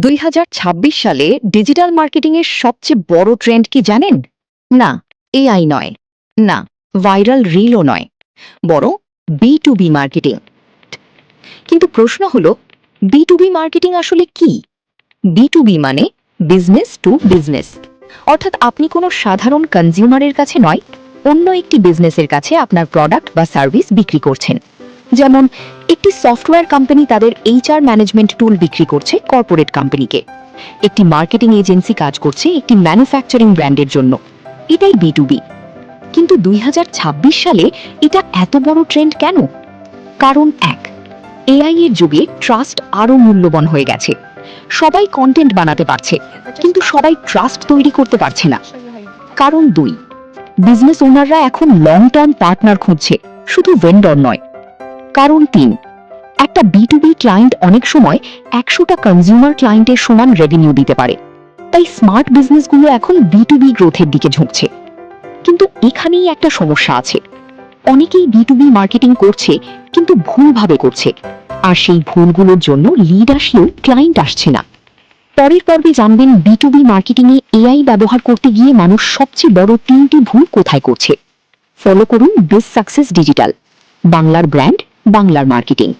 2026 সালে digital marketing এর সবচেয়ে বড় ট্রেন্ড কি জানেন? না, এআই নয়, না ভাইরাল রিলও নয়, বরং বি2বি মার্কেটিং। কিন্তু প্রশ্ন হলো, বি2বি মার্কেটিং আসলে কি? বি2বি মানে বিজনেস টু বিজনেস, অর্থাৎ আপনি কোনো সাধারণ কনজিউমারের কাছে নয়, অন্য একটি বিজনেসের কাছে আপনার প্রোডাক্ট বা সার্ভিস বিক্রি করছেন। যেমন একটি সফটওয়্যার কোম্পানি তাদের এইচআর ম্যানেজমেন্ট টুল বিক্রি করছে কর্পোরেট কোম্পানিকে, একটি মার্কেটিং এজেন্সি কাজ করছে একটি ম্যানুফ্যাকচারিং ব্র্যান্ডের জন্য। এটাই বি2বি। কিন্তু 2026 সালে এটা এত বড় ট্রেন্ড কেন? কারণ এক, এআই এর যুগে ট্রাস্ট আরো মূল্যবান হয়ে গেছে। সবাই কন্টেন্ট বানাতে পারছে, কিন্তু সবাই ট্রাস্ট তৈরি করতে পারছে না। কারণ দুই, বিজনেস ওনাররা এখন লং টার্ম পার্টনার খুঁজছে, শুধু ভেন্ডর নয়। কারণ তিন, একটা বি2বি ক্লায়েন্ট অনেক সময় 100টা কনজিউমার ক্লায়েন্টের সমান রেভিনিউ দিতে পারে। তাই স্মার্ট বিজনেসগুলো এখন বি2বি গ্রোথের দিকে ঝুঁকছে। কিন্তু এখানেই একটা সমস্যা আছে, অনেকেই বি2বি মার্কেটিং করছে কিন্তু ভুলভাবে করছে, আর সেই ভুলগুলোর জন্য লিড আসলেও ক্লায়েন্ট আসছে না। পরের পর্বে জানবেন বি2বি মার্কেটিংয়ে এআই ব্যবহার করতে গিয়ে মানুষ সবচেয়ে বড় 3টি ভুল কোথায় করছে। ফলো করুন বিজ সাকসেস ডিজিটাল, বাংলার ব্র্যান্ড, বাংলার মার্কেটিং।